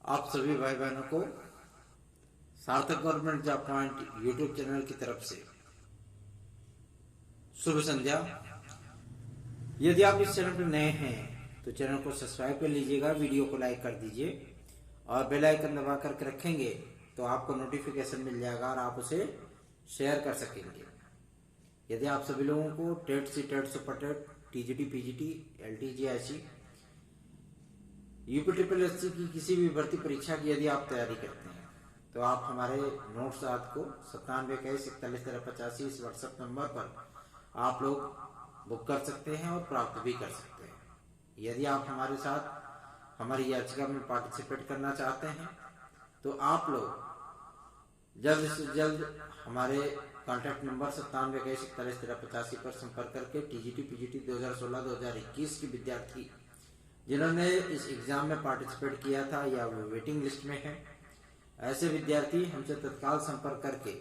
आप सभी भाई बहनों को सार्थक government job point YouTube channel की तरफ से शुभ संध्या। यदि आप इस चैनल पर नए हैं तो चैनल को सब्सक्राइब कर लीजिएगा, वीडियो को लाइक कर दीजिए और बेल आइकन दबा करके रखेंगे तो आपको नोटिफिकेशन मिल जाएगा और आप उसे शेयर कर सकेंगे। यदि आप सभी लोगों को TET C TET super TET TGT PGT LT GIC UP triple SC की किसी भी भर्ती परीक्षा की यदि आप तैयारी करते हैं तो आप हमारे नोट्स आज को 9721411385 इस व्हाट्सएप नंबर पर आप लोग बुक कर सकते हैं और प्राप्त भी कर सकते हैं। यदि आप हमारे साथ हमारी याचिका में पार्टिसिपेट करना चाहते हैं तो आप लोग जल्द से जल्द हमारे कॉन्टैक्ट नंबर 9721411385 पर संपर्क करके टीजीटी पीजीटी 2016-2021 के विद्यार्थी जिन्होंने इस एग्जाम में पार्टिसिपेट किया था या वो वेटिंग लिस्ट में है, ऐसे विद्यार्थी हमसे तत्काल संपर्क करके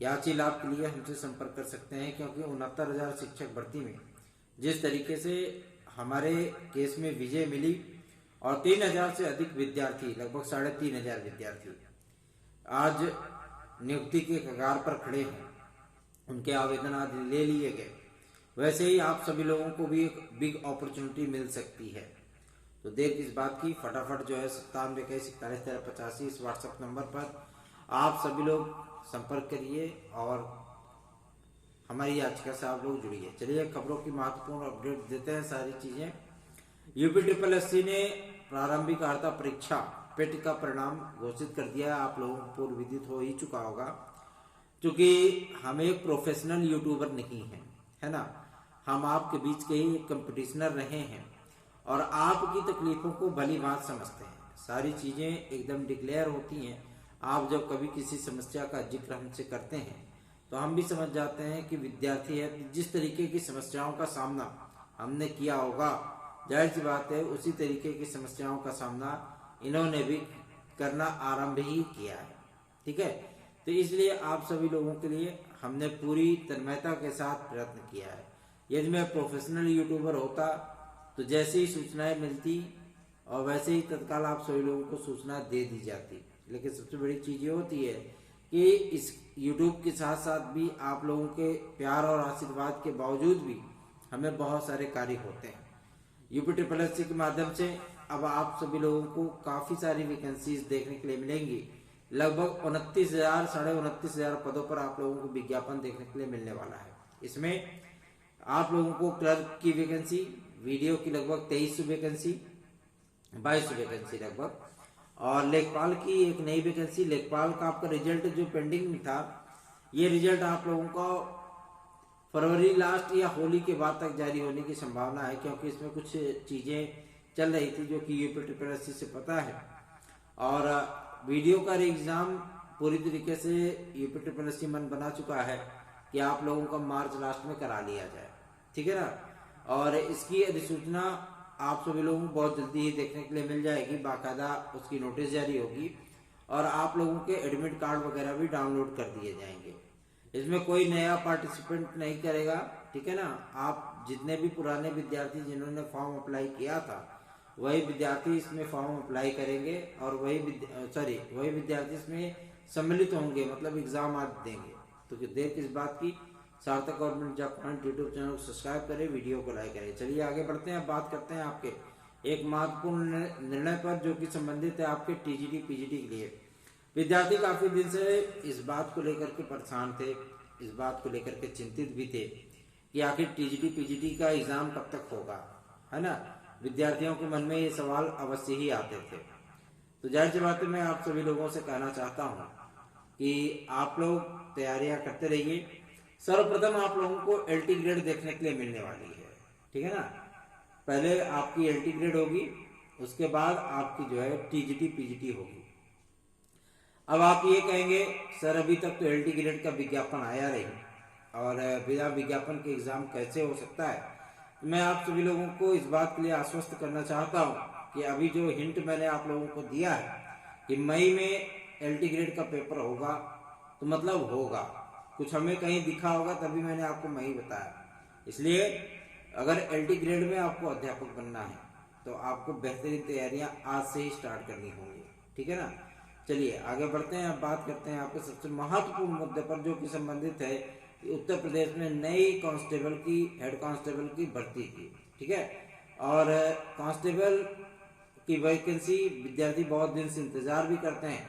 याची लाभ के लिए हमसे संपर्क कर सकते हैं। क्योंकि 69,000 शिक्षक भर्ती में जिस तरीके से हमारे केस में विजय मिली और 3,000 से अधिक विद्यार्थी, लगभग 3,500 विद्यार्थी आज नियुक्ति के कगार पर खड़े हैं, उनके आवेदन आज ले लिए गए, वैसे ही आप सभी लोगों को भी एक बिग अपॉर्चुनिटी मिल सकती है। तो देर किस बात की, फटाफट जो है 9721411385 इस व्हाट्सएप नंबर पर आप सभी लोग संपर्क करिए और हमारी याचिका से आप लोग जुड़िए। चलिए खबरों की महत्वपूर्ण अपडेट देते हैं सारी चीजें। यूपी ट्रिपल एससी ने प्रारंभिक अर्हता परीक्षा पेट का परिणाम घोषित कर दिया है। आप लोगों को पूर्व विदित हो ही चुका होगा, क्योंकि हम एक प्रोफेशनल यूट्यूबर नहीं है ना, हम आपके बीच के ही कंपटीशनर रहे हैं और आपकी तकलीफों को भली बात समझते हैं। सारी चीजें एकदम डिक्लेयर होती हैं। आप जब कभी किसी समस्या का जिक्र हमसे करते हैं तो हम भी समझ जाते हैं कि विद्यार्थी है, जिस तरीके की समस्याओं का सामना हमने किया होगा, जाहिर सी बात है उसी तरीके की समस्याओं का सामना इन्होंने भी करना आरंभ ही किया है। ठीक है, तो इसलिए आप सभी लोगों के लिए हमने पूरी तन्मयता के साथ प्रयत्न किया है। यदि मैं प्रोफेशनल यूट्यूबर होता तो जैसे ही सूचनाएं मिलती और वैसे ही तत्काल आप सभी लोगों को सूचना दे दी जाती। लेकिन सबसे बड़ी चीज ये होती है कि इस YouTube के साथ साथ भी आप लोगों के प्यार और आशीर्वाद के बावजूद भी हमें बहुत सारे कार्य होते हैं। यूपी ट्रिपल एससी के माध्यम से अब आप सभी लोगों को काफी सारी वैकेंसीज देखने के लिए मिलेंगी। लगभग 29,000 29,500 पदों पर आप लोगों को विज्ञापन देखने के लिए मिलने वाला है। इसमें आप लोगों को क्लर्क की वैकेंसी, वीडियो की लगभग 2300 वैकेंसी, 2200 वैकेंसी लगभग, और लेखपाल की एक नई वैकेंसी। लेखपाल का आपका रिजल्ट जो पेंडिंग में था, ये रिजल्ट आप लोगों को फरवरी लास्ट या होली के बाद तक जारी होने की संभावना है, क्योंकि इसमें कुछ चीजें चल रही थी जो कि यूपी ट्रिपल एससी से पता है। और वीडियो का एग्जाम पूरी तरीके से यूपी ट्रिपल एससी मन बना चुका है कि आप लोगों का मार्च लास्ट में करा लिया जाए। ठीक है ना, और इसकी अधिसूचना आप सभी लोगों को बहुत जल्दी ही देखने के लिए मिल जाएगी। बाकायदा उसकी नोटिस जारी होगी और आप लोगों के एडमिट कार्ड वगैरह भी डाउनलोड कर दिए जाएंगे। इसमें कोई नया पार्टिसिपेंट नहीं करेगा। ठीक है ना, आप जितने भी पुराने विद्यार्थी जिन्होंने फॉर्म अप्लाई किया था वही विद्यार्थी इसमें फॉर्म अप्लाई करेंगे और वही विद्यार्थी इसमें सम्मिलित होंगे, मतलब एग्जाम आज देंगे। तो देर किस बात की, सार्थक government job point YouTube channel को सब्सक्राइब करें, वीडियो को लाइक करें। चलिए आगे बढ़ते हैं, बात करते हैं आपके एक महत्वपूर्ण निर्णय पर जो कि संबंधित है आपके टीजीटी पीजीटी के लिए। विद्यार्थी काफी दिन से इस बात को लेकर के परेशान थे, इस बात को लेकर के चिंतित भी थे कि आखिर टीजीटी पीजीटी का एग्जाम कब तक होगा, है ना। विद्यार्थियों के मन में ये सवाल अवश्य ही आते थे। तो जाहिर सी बात है मैं आप सभी लोगों से कहना चाहता हूँ कि आप लोग तैयारियां करते रहिए। सर्वप्रथम आप लोगों को एलटी ग्रेड देखने के लिए मिलने वाली है। ठीक है ना, पहले आपकी एलटी ग्रेड होगी, उसके बाद आपकी जो है टीजीटी पीजीटी होगी। अब आप ये कहेंगे सर अभी तक तो एलटी ग्रेड का विज्ञापन आया नहीं और बिना विज्ञापन के एग्जाम कैसे हो सकता है। तो मैं आप सभी लोगों को इस बात के लिए आश्वस्त करना चाहता हूँ कि अभी जो हिंट मैंने आप लोगों को दिया है कि मई में एलटी ग्रेड का पेपर होगा, तो मतलब होगा, कुछ हमें कहीं दिखा होगा तभी मैंने आपको मई बताया। इसलिए अगर एलटी ग्रेड में आपको अध्यापक बनना है तो आपको बेहतरीन तैयारियां आज से ही स्टार्ट करनी होंगी। ठीक है ना। चलिए आगे बढ़ते हैं, अब बात करते हैं आपके सबसे महत्वपूर्ण मुद्दे पर जो कि संबंधित है उत्तर प्रदेश में नई कांस्टेबल की, हेड कांस्टेबल की भर्ती की। ठीक है, और कांस्टेबल की वैकेंसी विद्यार्थी बहुत दिन से इंतजार भी करते हैं,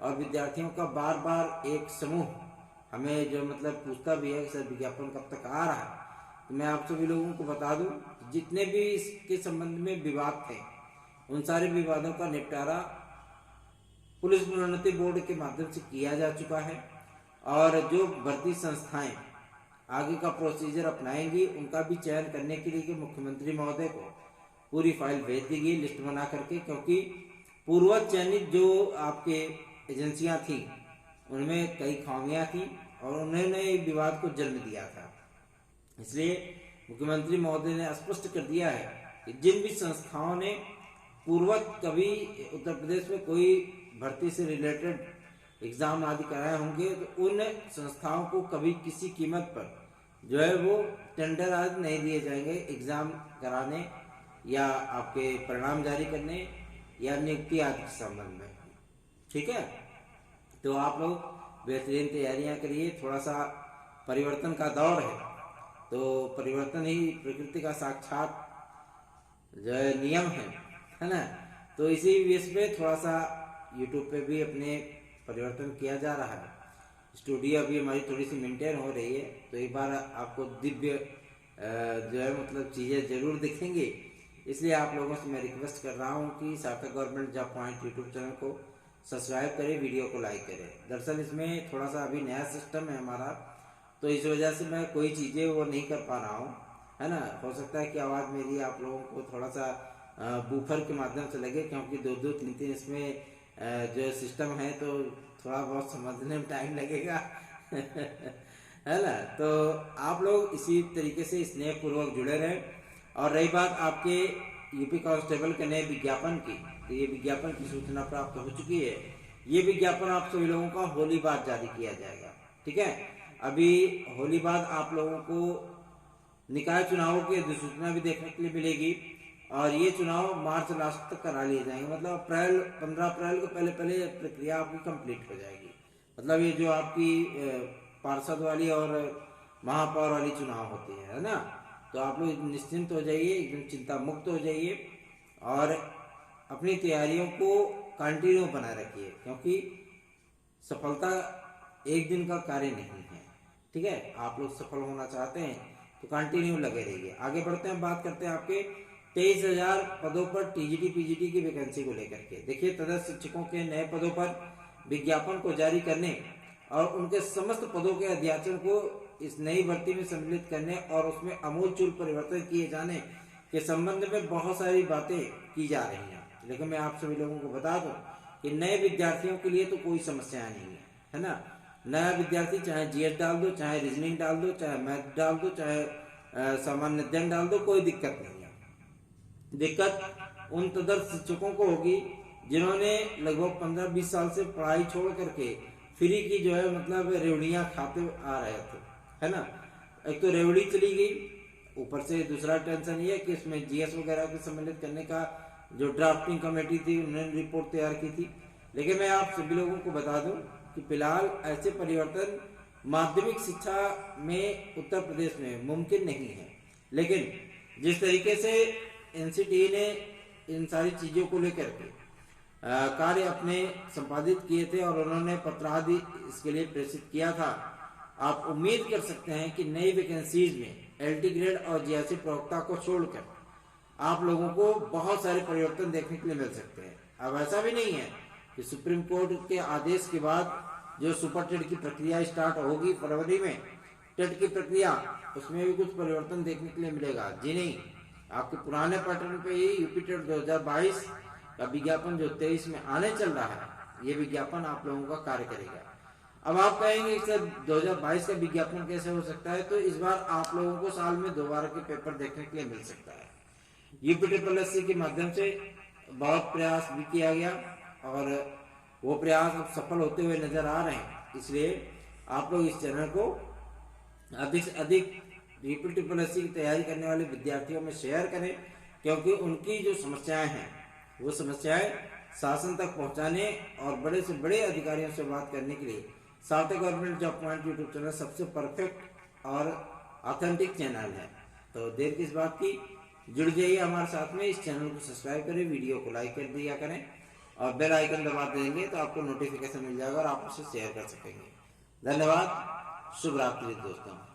और विद्यार्थियों का बार बार एक समूह हमें जो मतलब पूछता भी है कि सर विज्ञापन कब तक आ रहा है। तो मैं आप सभी लोगों को बता दूं, जितने भी इसके संबंध में विवाद थे उन सारे विवादों का निपटारा पुलिस प्रोन्नति बोर्ड के माध्यम से किया जा चुका है, और जो भर्ती संस्थाएं आगे का प्रोसीजर अपनाएंगी उनका भी चयन करने के लिए मुख्यमंत्री महोदय को पूरी फाइल भेज दी गई लिस्ट बना करके, क्योंकि पूर्व चयनित जो आपके एजेंसियां थी उनमें कई खामियां थी और उन्होंने विवाद को जन्म दिया था। इसलिए मुख्यमंत्री महोदय ने स्पष्ट कर दिया है कि जिन भी संस्थाओं ने पूर्वत कभी उत्तर प्रदेश में कोई भर्ती से रिलेटेड एग्जाम आदि कराए होंगे तो उन संस्थाओं को कभी किसी कीमत पर जो है वो टेंडर आदि नहीं दिए जाएंगे एग्जाम कराने या आपके परिणाम जारी करने या नियुक्ति आदि के संबंध में। ठीक है, तो आप लोग बेहतरीन तैयारियां करिए। थोड़ा सा परिवर्तन का दौर है, तो परिवर्तन ही प्रकृति का साक्षात जो है नियम है ना। तो इसी विषय पे थोड़ा सा यूट्यूब पे भी अपने परिवर्तन किया जा रहा है। स्टूडियो अभी हमारी थोड़ी सी मेंटेन हो रही है, तो एक बार आपको दिव्य जो है मतलब चीज़ें जरूर दिखेंगी। इसलिए आप लोगों से मैं रिक्वेस्ट कर रहा हूँ कि सार्थक government job point YouTube channel को सब्सक्राइब करें, वीडियो को लाइक करें। दरअसल इसमें थोड़ा सा अभी नया सिस्टम है हमारा, तो इस वजह से मैं कोई चीज़ें वो नहीं कर पा रहा हूँ, है ना। हो सकता है कि आवाज़ मेरी आप लोगों को थोड़ा सा बूफर के माध्यम से लगे, क्योंकि दो दो तीन तीन इसमें जो सिस्टम है तो थोड़ा बहुत समझने में टाइम लगेगा है ना। तो आप लोग इसी तरीके से स्नेहपूर्वक जुड़े रहें। और रही बात आपके यूपी कांस्टेबल के नए विज्ञापन की, तो ये विज्ञापन की सूचना प्राप्त हो चुकी है। ये विज्ञापन आप सभी लोगों का होली बाद जारी किया जाएगा। ठीक है, अभी होली बाद आप लोगों को निकाय चुनावों की अधिसूचना भी देखने के लिए मिलेगी, और ये चुनाव मार्च लास्ट तक करा लिए जाएंगे। मतलब 15 अप्रैल को पहले प्रक्रिया आपकी कंप्लीट हो जाएगी। मतलब ये जो आपकी पार्षद वाली और महापौर वाली चुनाव होती है ना, तो आप लोग निश्चिंत हो जाइए, एकदम चिंता मुक्त हो जाइए और अपनी तैयारियों को कंटिन्यू बनाए रखिए, क्योंकि सफलता एक दिन का कार्य नहीं है। ठीक है, आप लोग सफल होना चाहते हैं तो कंटिन्यू लगे रहिए। आगे बढ़ते हैं, बात करते हैं आपके 23,000 पदों पर टीजीटी पीजीटी की वैकेंसी को लेकर के। देखिए, तदर्थ शिक्षकों के नए पदों पर विज्ञापन को जारी करने और उनके समस्त पदों के अध्याचन को इस नई भर्ती में सम्मिलित करने और उसमें अमूलचूल परिवर्तन किए जाने के संबंध में बहुत सारी बातें की जा रही हैं। लेकिन मैं आप सभी लोगों को बता दूं कि नए विद्यार्थियों के लिए तो कोई समस्या नहीं है ना। नया विद्यार्थी चाहे जीएस डाल दो, चाहे रीजनिंग डाल दो, चाहे मैथ डाल दो, चाहे सामान्य अध्ययन डाल दो, कोई दिक्कत नहीं है। दिक्कत उन तदर्थ शिक्षकों को होगी जिन्होंने लगभग 15-20 साल से पढ़ाई छोड़ करके फ्री की जो है मतलब रेवड़ियां खाते आ रहे थे, है ना। एक तो रेवड़ी चली गई, ऊपर से दूसरा टेंशन ये कि इसमें जीएस वगैरह को सम्मिलित करने का जो ड्राफ्टिंग कमेटी थी उन्होंने रिपोर्ट तैयार की थी। लेकिन मैं आप सभी लोगों को बता दूं कि फिलहाल ऐसे परिवर्तन माध्यमिक शिक्षा में उत्तर प्रदेश में मुमकिन नहीं है। लेकिन जिस तरीके से एनसीटीई ने इन सारी चीजों को लेकर के कार्य अपने संपादित किए थे और उन्होंने पत्रादि इसके लिए प्रेषित किया था, आप उम्मीद कर सकते हैं कि नई वैकेंसीज में एलटी ग्रेड और जीआरसी प्रवक्ता को छोड़कर आप लोगों को बहुत सारे परिवर्तन देखने के लिए मिल सकते हैं। अब ऐसा भी नहीं है कि सुप्रीम कोर्ट के आदेश के बाद जो सुपर टेट की प्रक्रिया स्टार्ट होगी फरवरी में, टेट की प्रक्रिया, उसमें भी कुछ परिवर्तन देखने के लिए मिलेगा। जी नहीं, आपके पुराने पैटर्न पे ही यूपी टेट 2022 का विज्ञापन जो 23 में आने चल रहा है, ये विज्ञापन आप लोगों का कार्य करेगा। अब आप कहेंगे सर 2022 का विज्ञापन कैसे हो सकता है, तो इस बार आप लोगों को साल में दोबारा के पेपर देखने के लिए मिल सकता है। यूपीएससी के माध्यम से बहुत प्रयास भी किया गया और वो प्रयास अब सफल होते हुए नजर आ रहे हैं। इसलिए आप लोग इस चैनल को अधिक से अधिक यूपीएससी की तैयारी करने वाले विद्यार्थियों में शेयर करें, क्योंकि उनकी जो समस्याएं हैं वो समस्याएं शासन तक पहुंचाने और बड़े से बड़े अधिकारियों से बात करने के लिए सार्थक government job point YouTube channel सबसे परफेक्ट और ऑथेंटिक चैनल है। तो देर किस बात की, जुड़ जाइए हमारे साथ में। इस चैनल को सब्सक्राइब करें, वीडियो को लाइक कर दिया करें और बेल आइकन दबा देंगे तो आपको नोटिफिकेशन मिल जाएगा और आप उसे शेयर कर सकेंगे। धन्यवाद, शुभ रात्रि दोस्तों।